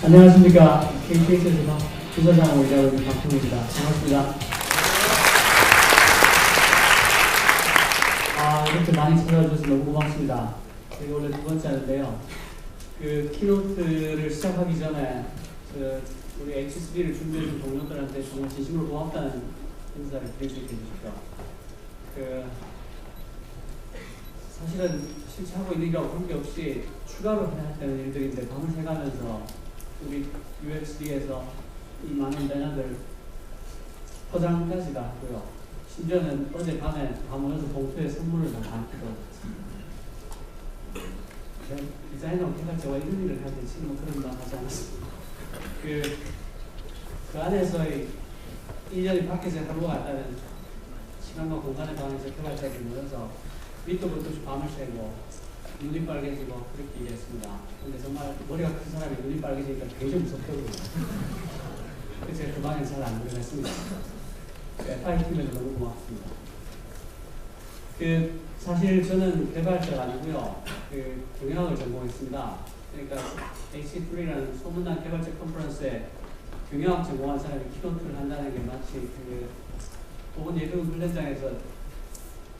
안녕하십니까. KTX에서 부서장으로 일하고 있는 박형입니다. 반갑습니다. 이렇게 많이 찾아주셔서 너무 고맙습니다. 제가 원래 두 번째 하는데요. 키노트를 시작하기 전에 우리 HSB를 준비해준 동료들한테 정말 진심으로 고맙다는 인사를 드릴 수 있게 해주셨죠. 사실은 실제 하고 있는 일하고 관계없이 추가로 해야 되는 일들인데 밤을 새가면서 우리 UXD에서 이 많은 배너들 포장까지 다 하고요. 심지어는 어제 밤에 다 모여서 봉투에 선물을 다 담기도 했습니다. 디자이너 개발자와 이런 일을 할 때 지금은 그런 말 하지 않았습니다. 그 안에서의 1년이 밖에서 하루가 같다는 시간과 공간의 방에서 개발자들이 모여서 밑도 끝도 없이 밤을 새고 눈이 빨개지고 그렇게 일했습니다. 근데 정말 머리가 큰 사람이 눈이 빨개지니까 굉장히 무섭더라고요. 그래서 제가 그 방에 잘 안 들어갔습니다. FI팀에도 너무 고맙습니다. 사실 저는 개발자가 아니고요. 경영학을 전공했습니다. 그러니까 HC3라는 소문난 개발자 컨퍼런스에 경영학 전공한 사람이 키노트를 한다는 게 마치 보건 예비군 훈련장에서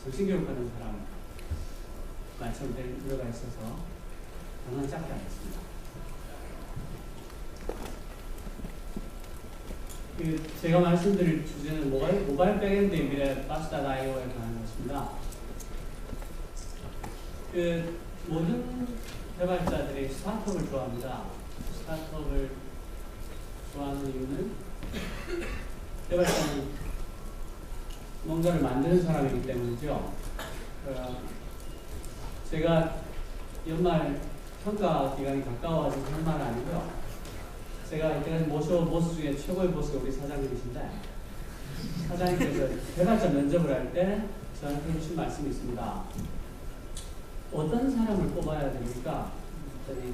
정신교육하는 사람 말처럼 된 우려가 있어서 당연히 작게 하겠습니다. 제가 말씀드릴 주제는 모바일 백엔드의 미래 Bus.io에 관한 것입니다. 모든 개발자들이 스타트업을 좋아합니다. 스타트업을 좋아하는 이유는 개발자는 뭔가를 만드는 사람이기 때문이죠. 제가 연말 평가 기간이 가까워가지고 하는 말은 아니고요. 제가 이때까지 모셔온 보스 중에 최고의 보스가 우리 사장님이신데, 사장님께서 개발자 면접을 할 때 저한테 해주신 말씀이 있습니다. 어떤 사람을 뽑아야 됩니까? 그랬더니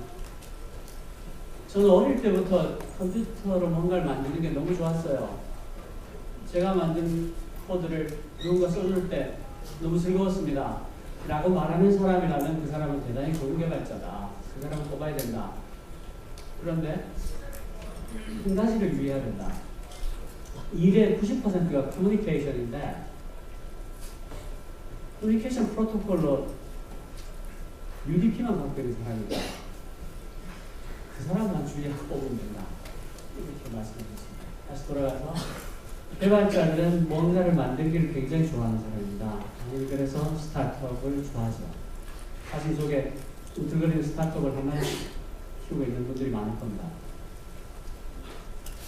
저는 어릴 때부터 컴퓨터로 뭔가를 만드는 게 너무 좋았어요. 제가 만든 코드를 누군가 써줄 때 너무 즐거웠습니다. 라고 말하는 사람이라면 그 사람은 대단히 좋은 개발자다. 그 사람을 뽑아야 된다. 그런데 한 가지를 유의해야 된다. 일의 90%가 커뮤니케이션인데, 커뮤니케이션 프로토콜로 UDP만 갖고 있는 사람이다. 그 사람만 주의하고 뽑으면 된다. 이렇게 말씀드렸습니다. 다시 돌아가서 개발자들은 뭔가를 만들기를 굉장히 좋아하는 사람입니다. 그래서 스타트업을 좋아하죠. 사실 속에 움틀거리는 스타트업을 하나씩 키우고 있는 분들이 많을 겁니다.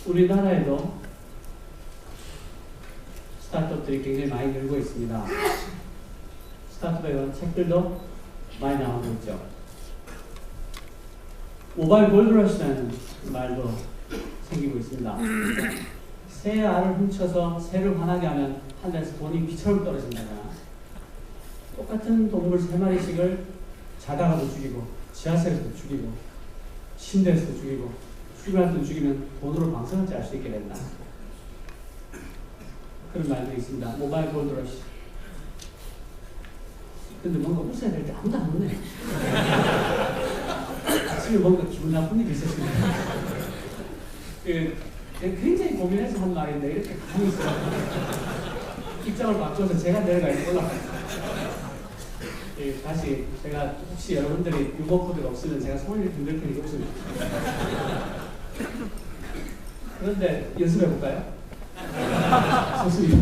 우리나라에도 스타트업들이 굉장히 많이 늘고 있습니다. 스타트업에 관한 책들도 많이 나오고 있죠. 모바일 골드러시라는 말도 생기고 있습니다. 새 알을 훔쳐서 새를 화나게 하면 하늘에서 돈이 비처럼 떨어진다거나, 똑같은 동물 3마리씩을 자다가도 죽이고, 지하철에서도 죽이고, 침대에서도 죽이고, 출근할 때 죽이면 돈으로 방송할지 알 수 있게 된다. 그런 말도 있습니다. 모바일 골드러시. 근데 뭔가 웃어야 될 때 아무도 안 웃네. 아침에 뭔가 기분 나쁜 일이 있었습니다. 굉장히 고민해서 한 말인데 이렇게 가만히 있어요. 입장을 바꿔서 제가 내려가서 올라갔어요. 다시 제가 혹시 여러분들이 유머 코드가 없으면 제가 손을 흔들 테니까 웃으면 그런데 연습해볼까요? 좋습니다.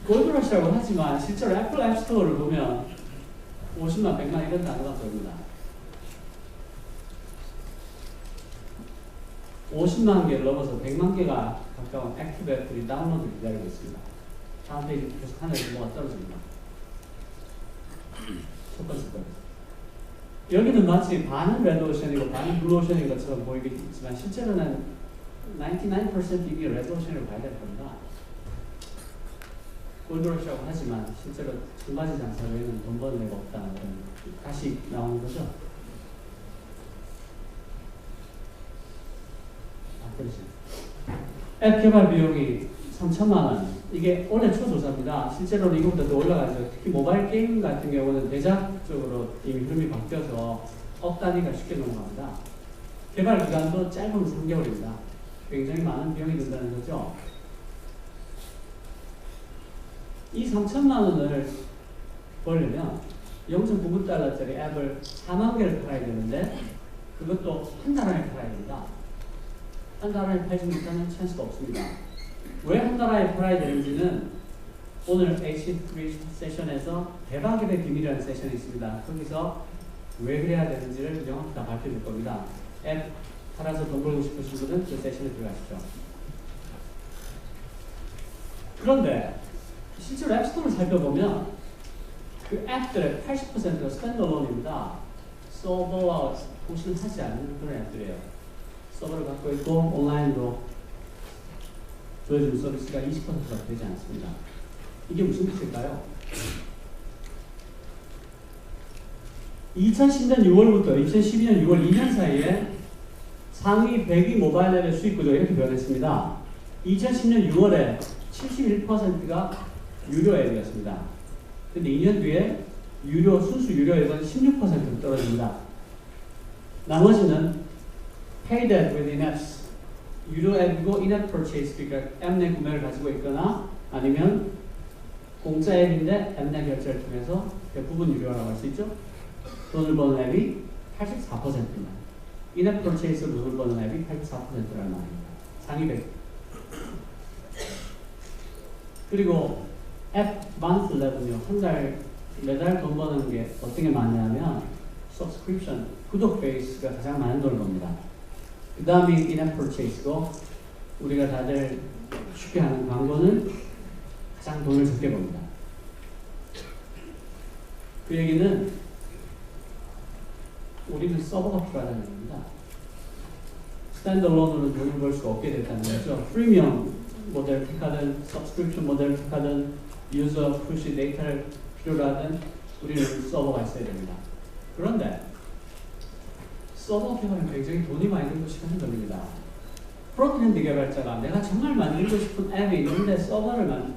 골드러시라고 하지만 실제로 애플 앱스토어를 보면 50만, 100만 이런 단어가 보입니다. 50만 개를 넘어서 100만 개가 가까운 액티브 앱들이 다운로드를 기다리고 있습니다. 다음 페이지 계속 하늘에서 뭐가 떨어집니다. 첫 번째 거. 여기는 마치 반은 레드오션이고 반은 블루오션인 것처럼 보이겠지만 실제로는 99% 이미 레드오션을 봐야 될 겁니다. 골드러시라고 하지만 실제로 청바지 장사 외에는 돈 버는 데가 없다는 그런 다시 나오는 거죠. 앱 개발 비용이 3천만 원. 이게 올해 초조사입니다. 실제로는 이거보다 더 올라가죠. 특히 모바일 게임 같은 경우는 대작 쪽으로 이미 흐름이 바뀌어서 억 단위가 쉽게 넘어갑니다. 개발 기간도 짧으면 3개월입니다. 굉장히 많은 비용이 든다는 거죠. 이 3천만 원을 벌려면 0.99달러짜리 앱을 4만 개를 팔아야 되는데 그것도 한 달 안에 팔아야 됩니다. 한 달 안에 팔지 못하면 찬스가 없습니다. 왜 한 달 안에 팔아야 되는지는 오늘 H3 세션에서 대박의 비밀이라는 세션이 있습니다. 거기서 왜 그래야 되는지를 명확히 다 밝혀줄 겁니다. 앱 팔아서 돈 벌고 싶으신 분은 그 세션에 들어가시죠. 그런데 실제로 앱스토어를 살펴보면 그 앱들의 80%가 스탠드얼론입니다. 서버와 통신을 하지 않는 그런 앱들이에요. 서버를 갖고 있고 온라인으로 보여주는 서비스가 20%가 되지 않습니다. 이게 무슨 뜻일까요? 2010년 6월부터 2012년 6월 2년 사이에 상위 100위 모바일 앱의 수익 구조가 이렇게 변했습니다. 2010년 6월에 71%가 유료 앱이었습니다. 근데 2년 뒤에 순수 유료 앱은 16% 떨어집니다. 나머지는 paid app with in-apps, 유료 앱이고 in-app purchase, 그러니까 앱 내 구매를 가지고 있거나 아니면 공짜 앱인데 앱 내 결제를 통해서 대부분 유료라고 할 수 있죠. 돈을 버는 앱이 84%입니다. in-app purchase로 돈을 버는 앱이 84%라는 말입니다. 상위 100. 그리고 앱 monthly revenue, 한 달, 매달 돈 버는 게 어떤 게 많냐면 subscription, 구독 베이스가 가장 많은 돈을 법니다. 그 다음이 in-app purchase고 우리가 다들 쉽게 하는 광고는 가장 돈을 적게 법니다. 그 얘기는 우리는 서버가 필요하다는 겁니다. 스탠드얼론으로 돈을 벌 수가 없게 됐다는 거죠. 프리미엄 모델을 택하든 서브스크립션 모델을 택하든 유저 푸시 데이터를 필요로 하든 우리는 서버가 있어야 됩니다. 그런데 서버 개발은 굉장히 돈이 많이 들고 시간이 걸립니다. 프론트엔드 개발자가 내가 정말 만들고 싶은 앱이 있는데 서버를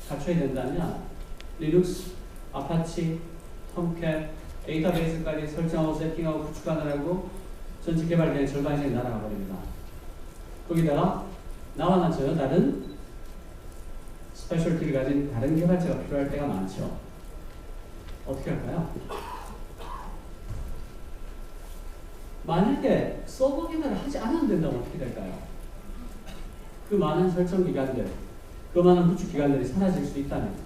갖춰야 된다면 리눅스, 아파치, 톰캣, 데이터베이스까지 설정하고 세팅하고 구축하느라고 전체 개발 기간의 절반 이상이 날아가 버립니다. 거기다가 나와는 전혀 다른 스페셜티를 가진 다른 개발자가 필요할 때가 많죠. 어떻게 할까요? 만약에 서버 개발을 하지 않아도 된다면 어떻게 될까요? 그 많은 설정 기간들, 그 많은 구축 기간들이 사라질 수 있다면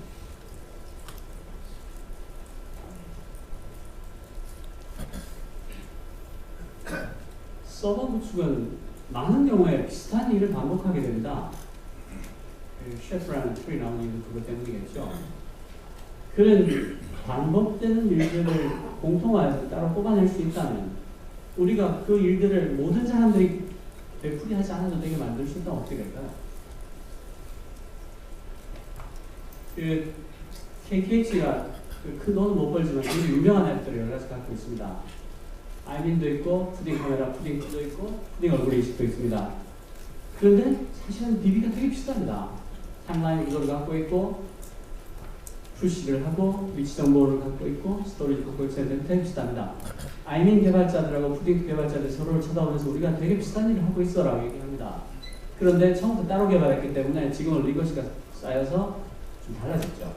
서버 구축은 많은 경우에 비슷한 일을 반복하게 됩니다. 셰프라는 틀이 나오는 이유는 그것 때문이겠죠. 그런 반복되는 일들을 공통화해서 따로 뽑아낼 수 있다면 우리가 그 일들을 모든 사람들이 되풀이 하지 않아도 되게 만들 수 있다면 어떻게 될까요? 그 KTH가 큰 돈은 못 벌지만 굉장히 유명한 앱들을 여러 가지 갖고 있습니다. 아이민도 있고, 푸딩 카메라, 푸딩도 있고, 푸딩 얼굴 인식도 있습니다. 그런데 사실은 DB가 되게 비슷합니다. 타임라인 구조를 갖고 있고, 푸시를 하고, 위치 정보를 갖고 있고, 스토리지 갖고 있어야 되게 비슷합니다. 아이민 개발자들하고 푸딩 개발자들 서로를 쳐다보면서 우리가 되게 비슷한 일을 하고 있어라고 얘기합니다. 그런데 처음부터 따로 개발했기 때문에 지금은 리거시가 쌓여서 좀 달라졌죠.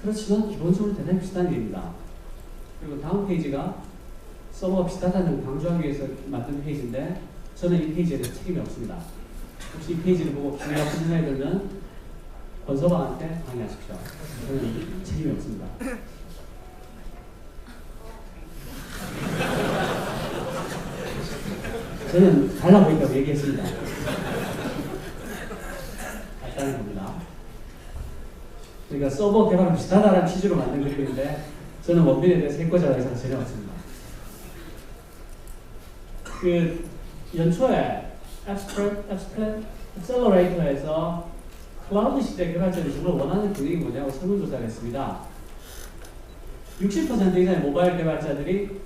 그렇지만 기본적으로 대단히 비슷한 일입니다. 그리고 다음 페이지가 서버가 비슷하다는 강조하기 위해서 만든 페이지인데 저는 이 페이지에 대해서 책임이 없습니다. 혹시 이 페이지를 보고 기분 나쁜 생각이 들면 권서방한테 강의하십시오. 저는 책임이 없습니다. 저는 달라 보인다고 얘기했습니다. 같다는 겁니다. 그러니까 서버 개발은 비슷하다는 취지로 만든 그림인데 저는 원빈에 대해서 해코자가 의사가 전혀 없습니다. 그 연초에 앱셀러레이터에서 클라우드 시대 개발자들이 정말 원하는 분위기 뭐냐고 설문조사를 했습니다. 60% 이상의 모바일 개발자들이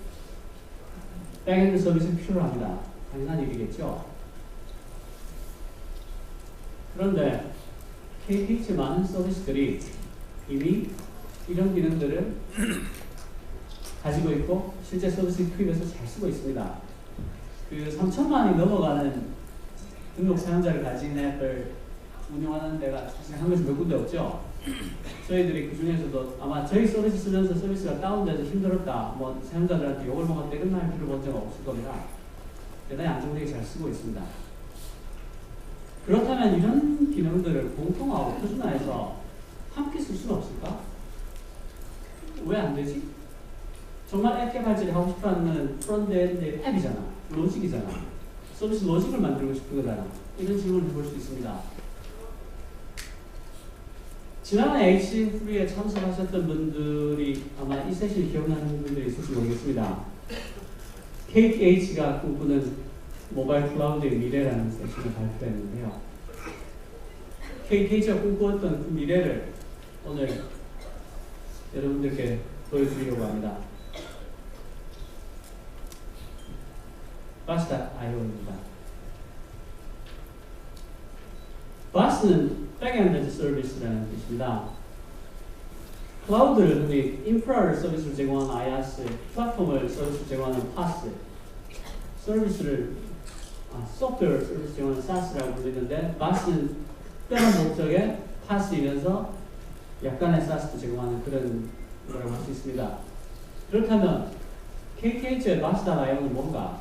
백엔드 서비스를 필요로 합니다. 당연한 일이겠죠. 그런데 KTX 많은 서비스들이 이미 이런 기능들을 가지고 있고 실제 서비스 투입해서 잘 쓰고 있습니다. 그 3천만이 넘어가는 등록 사용자를 가진 앱을 운영하는 데가 사실 한국에서 몇 군데 없죠. 저희들이 그 중에서도 아마 저희 서비스 쓰면서 서비스가 다운돼서 힘들었다, 뭐 사용자들한테 욕을 먹었다 이런 말 들어본 적 없을 겁니다. 대단히 안정되게 잘 쓰고 있습니다. 그렇다면 이런 기능들을 공통화하고 표준화해서 함께 쓸 수는 없을까? 왜 안 되지? 정말 앱 개발자들이 하고 싶어하는 프론트엔드 앱이잖아. 로직이잖아. 서비스 로직을 만들고 싶은 거잖아. 이런 질문을 해볼 수 있습니다. 지난해 HC3에 참석하셨던 분들이 아마 이 세션을 기억나는 분들이 있을지 모르겠습니다. KTH가 꿈꾸는 모바일 클라우드의 미래라는 세션을 발표했는데요. KTH가 꿈꾸었던 그 미래를 오늘 여러분들께 보여드리려고 합니다. Bus.io입니다. Bus는 Backend Service라는 뜻입니다. 클라우드를 흔히 인프라를 서비스를 제공하는 IaaS, 플랫폼을 서비스를 제공하는 PaaS, 소프트웨어 서비스 제공하는 SaaS라고 불리는데, Bus는 특별한 목적의 PaaS이면서 약간의 SaaS도 제공하는 그런 거라고 할 수 있습니다. 그렇다면 KTH의 Bus.io는 뭔가?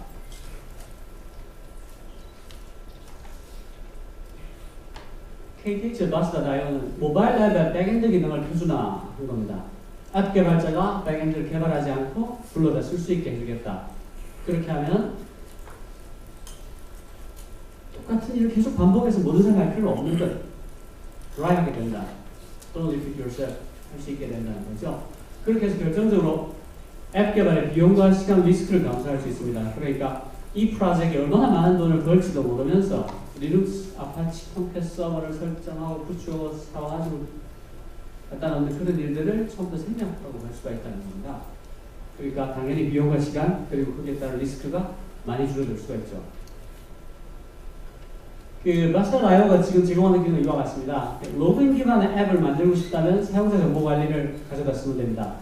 KTH의 Bus.io는 모바일 앱의 백엔드 기능을 표준화한 겁니다. 앱 개발자가 백엔드를 개발하지 않고 불러다 쓸 수 있게 해주겠다. 그렇게 하면 똑같은 일을 계속 반복해서 모든 생각할 필요 없는 것 드라이하게 된다. 또는 repeat yourself 할 수 있게 된다는 거죠. 그렇게 해서 결정적으로 앱 개발의 비용과 시간 리스크를 감소할 수 있습니다. 그러니까 이 프로젝트에 얼마나 많은 돈을 벌지도 모르면서 리눅스, 아파치, 톰캣 서버를 설정하고 구축하고 사와가지고 갖다 놓는 그런 일들을 처음부터 생략하고 할 수가 있다는 겁니다. 그러니까 당연히 비용과 시간 그리고 거기에 따른 리스크가 많이 줄어들 수가 있죠. 그 Bus.io가 지금 제공하는 기능은 이와 같습니다. 로그인 기반의 앱을 만들고 싶다면 사용자 정보 관리를 가져다 쓰면 됩니다.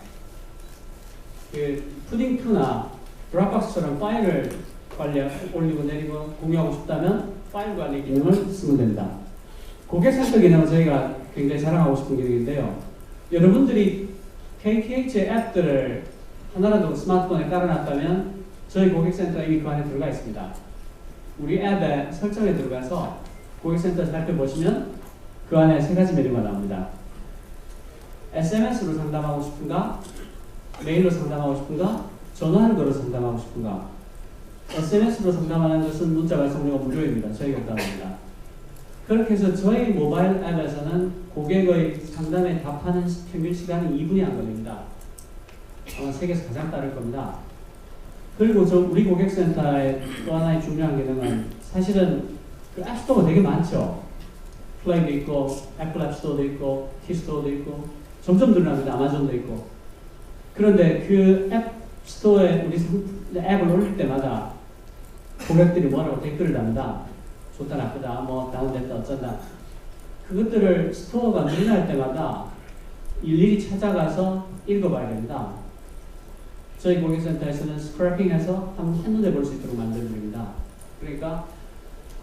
그 푸딩2나 드랍박스처럼 파일을 올리고 내리고 공유하고 싶다면 파일 관리 기능을 쓰면 됩니다. 고객센터 기능은 저희가 굉장히 자랑하고 싶은 기능인데요. 여러분들이 KTH의 앱들을 하나라도 스마트폰에 깔아놨다면 저희 고객센터가 이미 그 안에 들어가 있습니다. 우리 앱의 설정에 들어가서 고객센터 살펴보시면 그 안에 세 가지 메뉴가 나옵니다. SMS로 상담하고 싶은가? 메일로 상담하고 싶은가? 전화하는 거로 상담하고 싶은가? SMS로 상담하는 것은 문자 발송료가 무료입니다. 저희가 부담합니다. 그렇게 해서 저희 모바일 앱에서는 고객의 상담에 답하는 평균 시간이 2분이 안 걸립니다. 아마 세계에서 가장 빠를 겁니다. 그리고 우리 고객센터의 또 하나의 중요한 기능은 사실은 그 앱스토어가 되게 많죠. 플레이도 있고, 애플 앱스토어도 있고, 키스토어도 있고, 점점 늘어납니다. 아마존도 있고. 그런데 그 앱스토어에 우리 앱을 올릴 때마다 고객들이 뭐라고 댓글을 답니다. 좋다, 나쁘다, 뭐 다운됐다, 어쩐다. 그것들을 스토어가 늘어날 때마다 일일이 찾아가서 읽어봐야 됩니다. 저희 고객센터에서는 스크래핑해서 한눈에 볼 수 있도록 만들어드립니다. 그러니까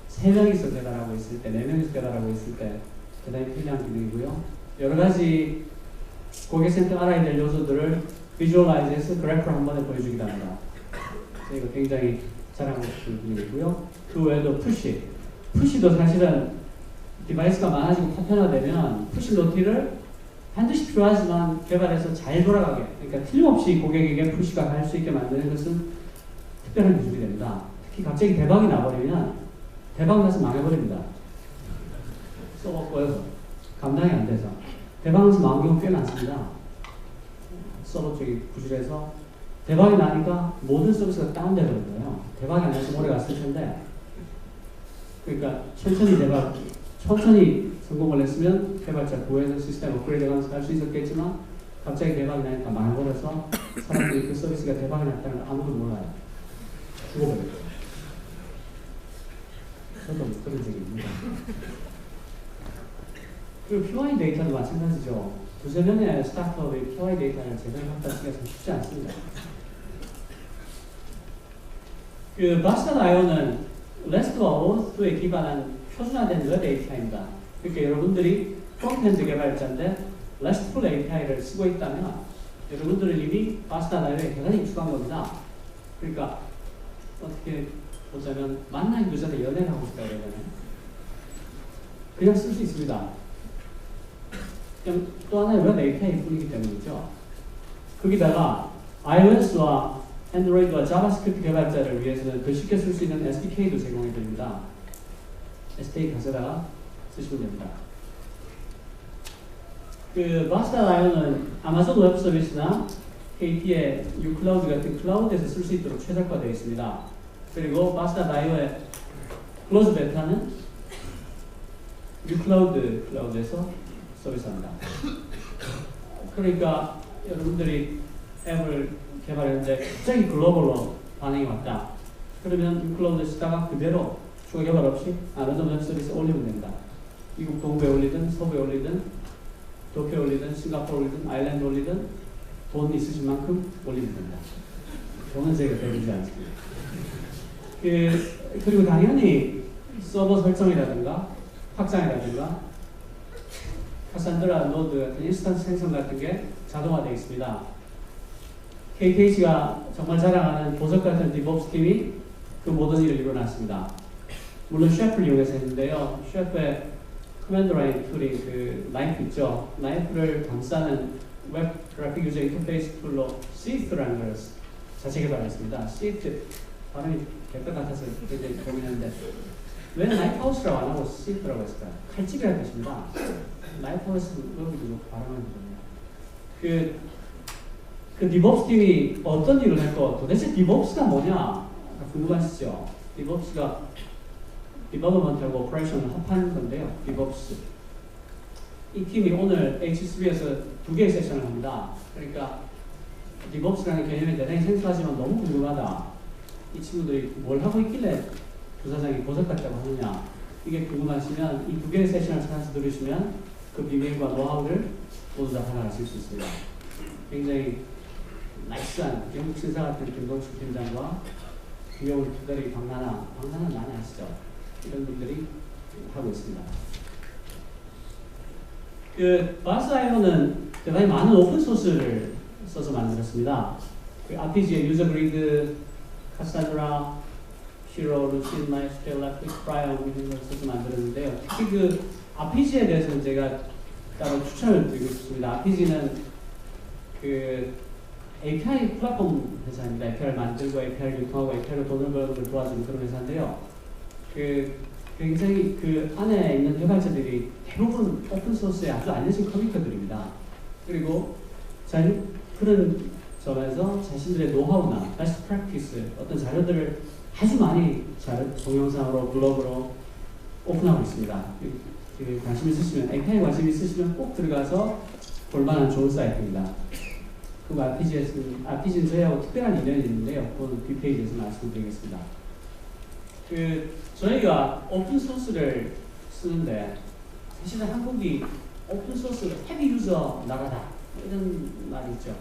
3명이서 개발하고 있을 때, 4명이서 개발하고 있을 때 대단히 편리한 기능이고요. 여러 가지 고객센터 알아야 될 요소들을 비주얼라이즈해서 그래프를 한 번에 보여주기도 합니다. 저희가 굉장히 자랑하고 싶은 기능이고요. 그 외에도 푸시도 사실은 디바이스가 많아지고 파편화되면 푸시 노티를 반드시 필요하지만 개발해서 잘 돌아가게, 그러니까 틀림없이 고객에게 푸시가 갈 수 있게 만드는 것은 특별한 기술이 됩니다. 특히 갑자기 대박이 나버리면 대박 나서 망해버립니다. 써먹고요. 감당이 안 돼서. 대박 나서 망한 경우 꽤 많습니다. 서버 쪽이 부실해서 대박이 나니까 모든 서비스가 다운되는 거예요. 대박이 안 나서 오래 갔을 텐데, 그러니까 천천히 성공을 했으면 개발자 구해서 시스템 업그레이드 하면서 할 수 있었겠지만 갑자기 대박이 나니까 망해버려서 사람들이 그 서비스가 대박이 났다는 걸 아무도 몰라요. 죽어버려요. 저도 그런 적이 있습니다. 그리고 PY 데이터도 마찬가지죠. 두세 명의 스타트업이 KY 데이터를 제대로 확보하기가 참 쉽지 않습니다. 그 바스타.io는 REST와 OAuth에 기반한 표준화된 웹 API입니다. 그러니까 여러분들이 프론트엔드 개발자인데 RESTful API를 쓰고 있다면 여러분들은 이미 바스타.io에 대단히 익숙한 겁니다. 그러니까 어떻게 보자면 만나기도 전에 연애를 하고 싶다고 해야 되나요? 그냥 쓸 수 있습니다. 그냥 또 하나의 웹 API 뿐이기 때문이죠. 거기다가 iOS와 안드로이드와 자바스크립트 개발자를 위해서는 더 쉽게 쓸 수 있는 SDK도 제공해 드립니다. SDK 가져다가 쓰시면 됩니다. 그 바스타.io는 아마존 웹 서비스나 KT의 uCloud 같은 클라우드에서 쓸 수 있도록 최적화되어 있습니다. 그리고 바스타.io의 클로즈 베타는 uCloud 클라우드에서 서비스합니다. 그러니까 여러분들이 앱을 개발했는데 갑자기 글로벌로 반응이 왔다. 그러면 uCloud 쓰다가 그대로 추가 개발 없이 아마존 웹 서비스 올리면 됩니다. 미국 동부에 올리든 서부에 올리든 도쿄에 올리든 싱가포르 올리든 아일랜드 올리든 돈 있으신 만큼 올리면 됩니다. 돈은 제가 대주지 않습니다. 그리고 당연히 서버 설정이라든가 확장이라든가 카산드라 노드 같은 인스턴스 생성 같은 게 자동화되어 있습니다. KTH가 정말 자랑하는 보석 같은 디브옵스 팀이 그 모든 일을 이뤄놨습니다. 물론 셰프를 이용해서 했는데요. 셰프의 커맨드 라인 툴이 그 나이프 있죠. 나이프를 감싸는 웹 그래픽 유저 인터페이스 툴로 시프트라는 걸 자체 개발했습니다. 시프트 발음이 개떡 같아서 굉장히 고민했는데 왜 나이프하우스라고 안 하고 시프트라고 했을까요? 칼집이라는 뜻입니다. 나이프하우스는 여기도 발음하는 거거든요. 그 디브옵스 팀이 어떤 일을 했고 도대체 디브옵스가 뭐냐 궁금하시죠? 디브옵스가 디버그먼트하고 오퍼레이션을 합한 건데요. 디브옵스. 이 팀이 오늘 H3에서 2개의 세션을 합니다. 그러니까 디브옵스라는 개념이 대단히 생소하지만 너무 궁금하다. 이 친구들이 뭘 하고 있길래 부사장이 보석 같다고 하느냐. 이게 궁금하시면 이 2개의 세션을 찾아서 들으시면 그 비밀과 노하우를 모두 다 하나하실 수 있습니다. 굉장히 나이스한 영국 신사 같은 김동식 팀장과 귀여운 두다리 박나나 많이 아시죠? 이런 분들이 하고 있습니다. 그 바스타.io는 대단히 많은 오픈소스를 써서 만들었습니다. 그 RPG의 유저 그리드, 카산드라, 히로, 루신, 마이스케일, 라픽, 프라이엄 이런 걸 써서 만들었는데요. 특히 그 RPG에 대해서는 제가 따로 추천을 드리고 싶습니다. RPG는 그 API 플랫폼 회사입니다. API를 만들고 API를 유통하고 API로 돈을 버는 걸 도와주는 그런 회사인데요. 굉장히 그 안에 있는 개발자들이 대부분 오픈소스에 아주 알려진 커뮤니터들입니다. 그리고 그런 점에서 자신들의 노하우나 베스트 프랙티스 어떤 자료들을 아주 많이 동영상으로 블로그로 오픈하고 있습니다. 관심 있으시면 API 관심 있으시면 꼭 들어가서 볼만한 좋은 사이트입니다. 그리고 RPG는 저희하고 특별한 인연이 있는데요. 그건 뒷페이지에서 말씀드리겠습니다. 저희가 오픈소스를 쓰는데 사실은 한국이 오픈소스 헤비 유저 나라다 이런 말이 있죠.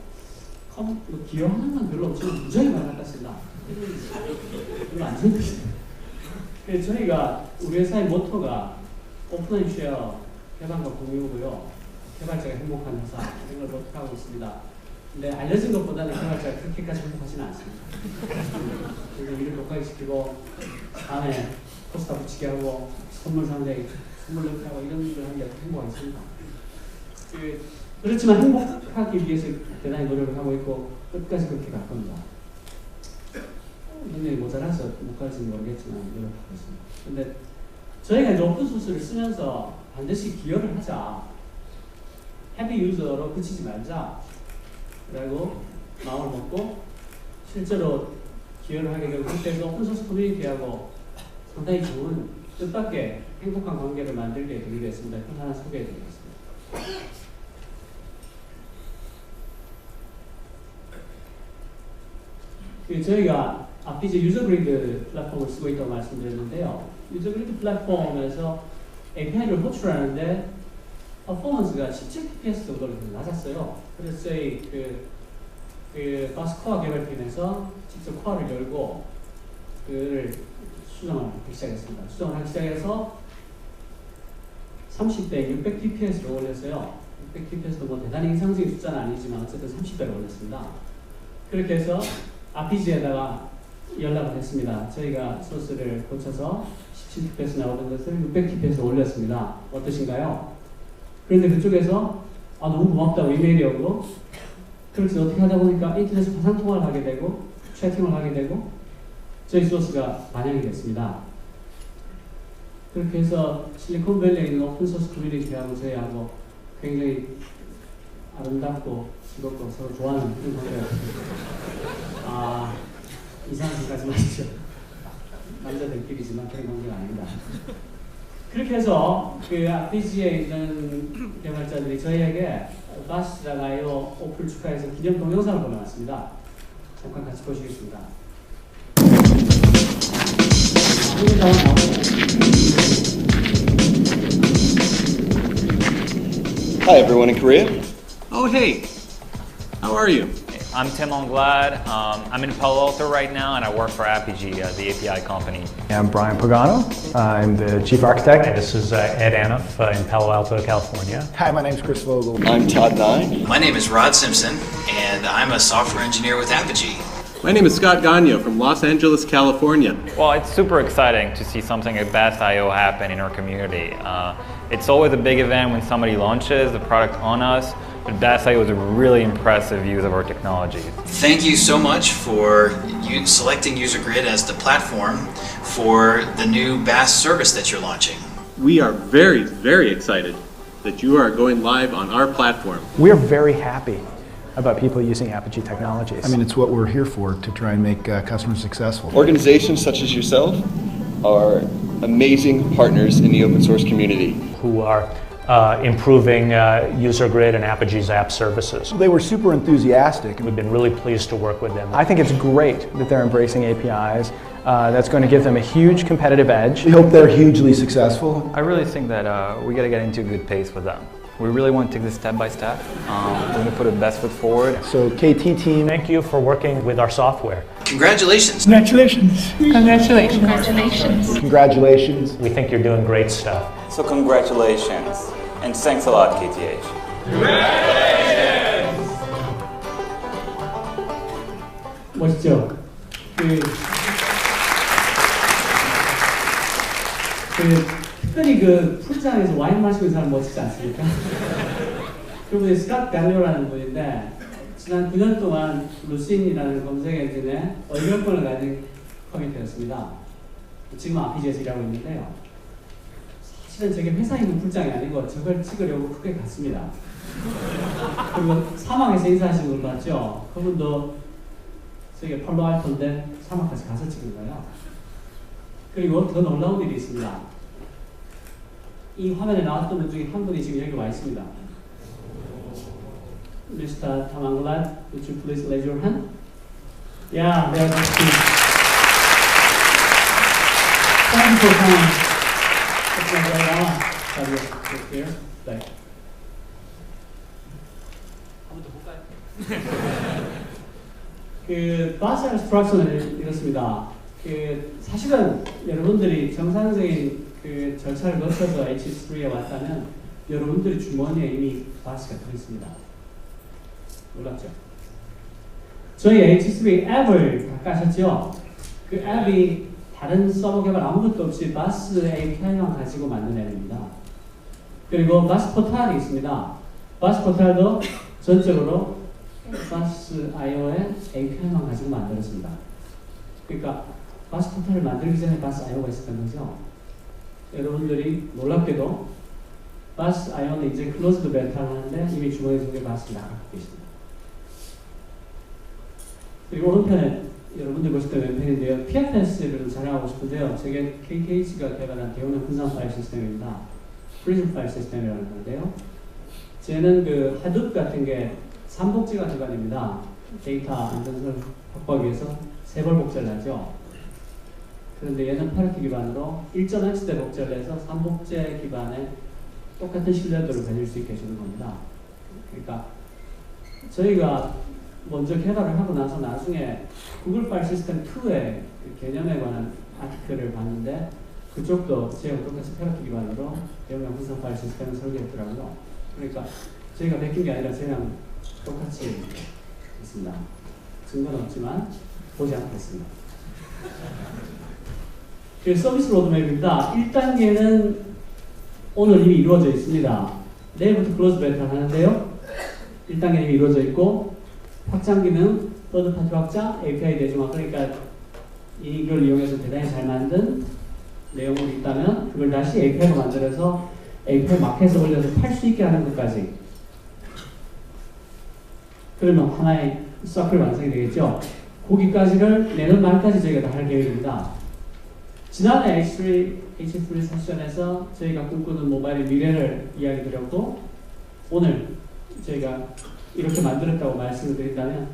기여하는 건 별로 없지만 무지하게 많이 갖다 쓴다. 별로 안 쓰는 뜻이에요. 저희가 우리 회사의 모토가 오픈 앤 쉐어 개발과 공유고요. 개발자가 행복한 회사 이런 걸 모토하고 있습니다. 근데 알려진 것보다는 개발자가 그렇게까지 행복하지는 않습니다. 그리고 일을 독하게 시키고 다음에 포스터 붙이게 하고 선물 상대 선물 넣게 하고 이런 일을 하는 게 행복하겠습니다. 그렇지만 행복하기 위해서 대단히 노력을 하고 있고 끝까지 그렇게 갈 겁니다. 굉장히 모자라서 못 갈지는 모르겠지만 노력하고 있습니다. 근데 저희가 이제 오픈소스를 쓰면서 반드시 기여를 하자. 헤비 유저로 그치지 말자. 그리고 마음을 먹고 실제로 기여를 하게 되고 그때도 오픈소스 커뮤니티하고 상당히 좋은 뜻밖의 행복한 관계를 만들게 되게 됐습니다. 그건 하나 소개해 드리겠습니다. 저희가 RPG 유저 그리드 플랫폼을 쓰고 있다고 말씀드렸는데요. 유저 그리드 플랫폼에서 API를 호출하는데 퍼포먼스가 17fps 정도로 낮았어요. 그래서 저희 그 바스 코어 개발팀에서 직접 코어를 열고 그를 수정을 하기 시작했습니다. 수정을 하기 시작해서 30대 600fps로 올렸어요. 600fps도 뭐 대단히 인상적인 숫자는 아니지만 어쨌든 30배로 올렸습니다. 그렇게 해서 RPG에다가 연락을 했습니다. 저희가 소스를 고쳐서 17fps 나오는 것을 600fps로 올렸습니다. 어떠신가요? 그런데 그쪽에서 너무 고맙다고 이메일이 오고, 그렇게 어떻게 하다 보니까 인터넷에서 화상 통화를 하게 되고 채팅을 하게 되고 저희 소스가 반영이 됐습니다. 그렇게 해서 실리콘밸리에 있는 오픈소스 커뮤니티하고 저희하고 굉장히 아름답고 즐겁고 서로 좋아하는 그런 관계가 이상한 생각하지 마시죠. 남자들끼리지만 그런 관계가 아닙니다. 그렇게 해서 그 RPG에 있는 개발자들이 저희에게 바스.io 오플 축하해서 기념 동영상을 보내왔습니다. 잠깐 같이 보시겠습니다. Hi everyone in Korea. Oh, hey. How are you? I'm Tim Onglad. I'm in Palo Alto right now, and I work for Apigee, the API company. I'm Brian Pagano. I'm the chief architect. Hi, this is Ed Anuff in Palo Alto, California. Hi, my name's Chris Vogel. I'm Todd Nye. My name is Rod Simpson, and I'm a software engineer with Apigee. My name is Scott Gagno from Los Angeles, California. Well, it's super exciting to see something like Bass.io happen in our community. It's always a big event when somebody launches the product on us, but Bass.io is a really impressive use of our technology. Thank you so much for selecting UserGrid as the platform for the new Bass service that you're launching. We are very, very excited that you are going live on our platform. We're very happy about people using Apigee technologies. I mean, it's what we're here for, to try and make customers successful. Organizations such as yourself are amazing partners in the open source community. Who are improving UserGrid and Apigee's app services. They were super enthusiastic. We've been really pleased to work with them. I think it's great that they're embracing APIs. That's going to give them a huge competitive edge. We hope they're hugely successful. I really think that we got to get into a good pace with them. We really want to take this step by step. We're going to put our best foot forward. So KT team, Thank you for working with our software. Congratulations. Congratulations. Congratulations. Congratulations. congratulations. We think you're doing great stuff. So congratulations, and thanks a lot, KTH. 멋있죠? 특별히 그 풀장에서 와인 마시는 사람 멋지지 않습니까? 그분이 스캇 갈료라는 분인데 지난 9년 동안 루신이라는 검색 엔진의 의결권을 가진 커뮤니티였습니다. 지금 RPG에서 일하고 있는데요. 사실은 저게 회사에 있는 풀장이 아니고 저걸 찍으려고 크게 갔습니다. 그리고 사막에서 인사하시는 분 봤죠? 그분도 저게 팔로알토인데 사막까지 가서 찍은 거예요. 그리고 더 놀라운 일이 있습니다. 이 화면에 나왔던 분 중에 한 분이 지금 여기 와 있습니다. Mr. Tom Onglad, would you please raise your hand? Yeah, they are going to. Thank you for coming. It's not very long. Have you here? Like. 한번 더 볼까요? 그 바스 abstraction을 이렇습니다. 그 사실은 여러분들이 정상적인 그 절차를 거쳐서 H3에 왔다면 여러분들의 주머니에 이미 바스가 들어있습니다. 놀랍죠? 저희 H3 앱을 바꾸셨죠? 그 앱이 다른 서버 개발 아무것도 없이 바스 API만 가지고 만든 앱입니다. 그리고 바스 포탈이 있습니다. 바스 포탈도 전적으로 바스.io의 API만 가지고 만들었습니다. 그러니까 바스 포탈을 만들기 전에 바스.io가 있었던 거죠. 여러분들이 놀랍게도 바스.io는 이제 클로즈드 베타를 하는데 이미 주머니 속에 바스가 나가고 계십니다. 그리고 오른편에 여러분들 보실 때 왼편인데요. PFS를 자랑하고 싶은데요. 저게 KKH가 개발한 대용량 분산 파일 시스템입니다. 프리즘 파일 시스템이라는 건데요. 쟤는 그 하둡 같은 게 삼복제가 기반입니다. 데이터 안전성을 확보하기 위해서 세벌 복제를 하죠. 그런데 얘는 파르티 기반으로 1.X대 복제를 해서 삼복제 기반의 똑같은 신뢰도를 가질 수 있게 해주는 겁니다. 그러니까 저희가 먼저 개발을 하고 나서 나중에 구글 파일 시스템 2의 개념에 관한 아티클을 봤는데 그쪽도 저희가 똑같이 페라트 기반으로 대형 영상 파일 시스템을 설계했더라고요. 그러니까 저희가 베낀 게 아니라 저희랑 똑같이 있습니다. 증거는 없지만 보지 않겠습니다. 그 서비스 로드맵입니다. 1단계는 오늘 이미 이루어져 있습니다. 내일부터 클로즈 베타 하는데요. 1단계는 이미 이루어져 있고 확장 기능, 서드파티 확장, API 대중화. 그러니까 이걸 이용해서 대단히 잘 만든 내용물이 있다면 그걸 다시 API로 만들어서 API 마켓에 올려서 팔 수 있게 하는 것까지. 그러면 하나의 서클 완성이 되겠죠. 거기까지를 내년 말까지 저희가 다 할 계획입니다. 지난해 H3 세션에서 저희가 꿈꾸는 모바일의 미래를 이야기 드렸고 오늘 저희가 이렇게 만들었다고 말씀을 드린다면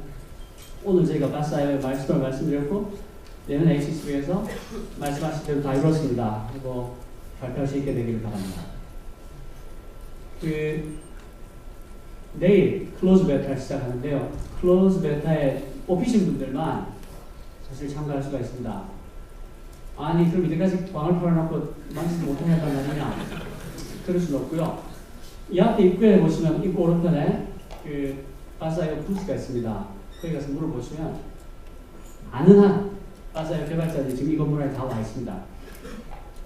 오늘 저희가 바사이어의 마일스톤을 말씀드렸고 내년 H3에서 말씀하신 대로 다 이루었습니다. 하고 발표할 수 있게 되기를 바랍니다. 내일 클로즈 베타를 시작하는데요. 클로즈 베타에 뽑히신 분들만 사실 참가할 수가 있습니다. 아니 그럼 이때까지 광을 팔아놓고 만지지 못하게 한다는 말이냐? 그럴 수는 없고요. 이 앞에 입구에 보시면 입구 오른편에 그 바사이어 부스가 있습니다. 거기 가서 물어보시면 아는 한 바사이어 개발자들이 지금 이 건물 안에 다 와 있습니다.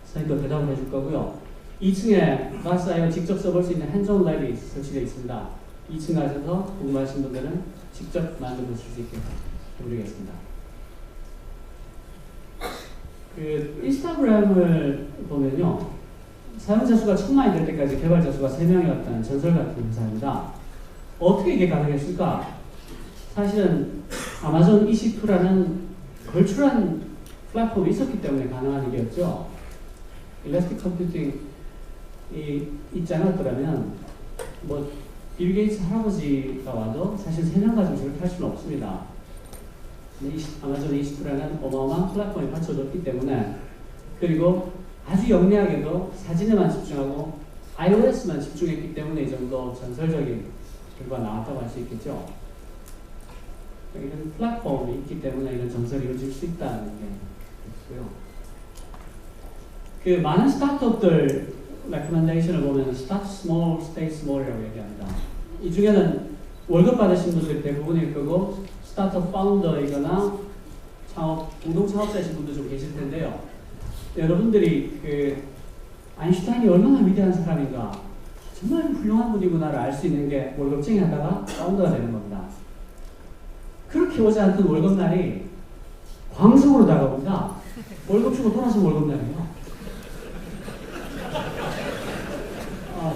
선생님도 대답을 해줄 거고요. 2층에 바사이어 직접 써볼 수 있는 핸즈온 랩이 설치되어 있습니다. 2층 가셔서 궁금하신 분들은 직접 만들어 보실 수 있게 해드리겠습니다. 그 인스타그램을 보면요. 사용자 수가 1000만이 될 때까지 개발자 수가 3명이었다는 전설 같은 회사입니다. 어떻게 이게 가능했을까? 사실은 아마존 EC2라는 걸출한 플랫폼이 있었기 때문에 가능한 일이었죠. 일라스틱 컴퓨팅이 있지 않았더라면 뭐 빌 게이츠 할아버지가 와도 사실 3명 가지고 저렇게 할 수는 없습니다. 아마존 EC2라는 어마어마한 플랫폼이 받쳐줬기 때문에 그리고 아주 영리하게도 사진에만 집중하고 iOS만 집중했기 때문에 이 정도 전설적인 결과가 나왔다고 할 수 있겠죠. 이런 플랫폼이 있기 때문에 이런 전설이 이루어질 수 있다는 게 있고요. 그 많은 스타트업들 레코멘데이션을 보면 Start Small, Stay Small이라고 얘기합니다. 이 중에는 월급 받으신 분들이 대부분일 거고 스타트업 파운더이거나 공동 창업자이신 분도 좀 계실 텐데요. 여러분들이 그 아인슈타인이 얼마나 위대한 사람인가, 정말 훌륭한 분이구나를 알 수 있는 게 월급쟁이 하다가 파운더가 되는 겁니다. 그렇게 오지 않던 월급날이 광성으로 다가옵니다. 월급 주고 돌아서 월급날이에요.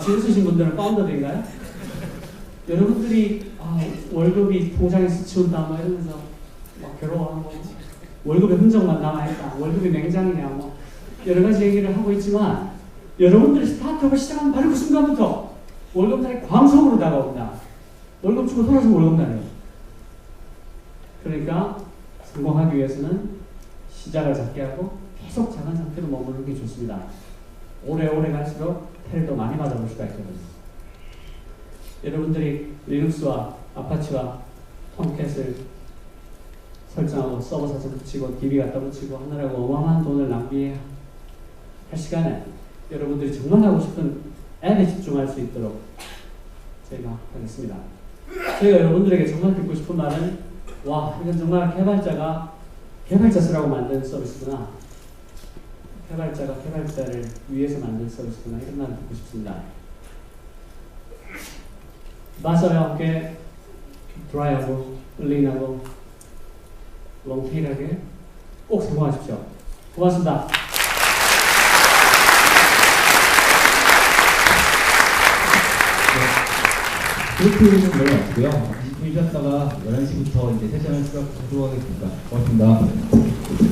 지금 쓰신 분들은 파운더들인가요? 여러분들이 월급이 통장에 스치운다 뭐 이러면서 막 괴로워하고 월급의 흔적만 남아있다, 월급이 맹장이냐 뭐 여러 가지 얘기를 하고 있지만 여러분들이 스타트업을 시작하는 바로 그 순간부터 월급날이 광성으로 다가옵니다. 월급 주고 돌아서 월급날이에요. 그러니까 성공하기 위해서는 시작을 작게 하고 계속 작은 상태로 머무르는 게 좋습니다. 오래오래 갈수록 패를 더 많이 받아볼 수가 있거든요. 여러분들이 리눅스와 아파치와 톰캣을 설정하고 서버 사전 붙이고 DB 갖다 붙이고 하느라고 어마어마한 돈을 낭비할 시간에 여러분들이 정말 하고 싶은 앱에 집중할 수 있도록 저희가 하겠습니다. 저희가 여러분들에게 정말 듣고 싶은 말은 와, 이건 정말 개발자가 개발자 쓰라고 만든 서비스구나, 개발자가 개발자를 위해서 만든 서비스구나, 이런 말을 듣고 싶습니다. 바사와 함께 드라이하고 린하고 롱테일하게 꼭 성공하십시오. 고맙습니다. 브리핑은 별로 없고요. 20분 쉬었다가 11시부터 이제 세션을 들어가겠습니다. 고맙습니다.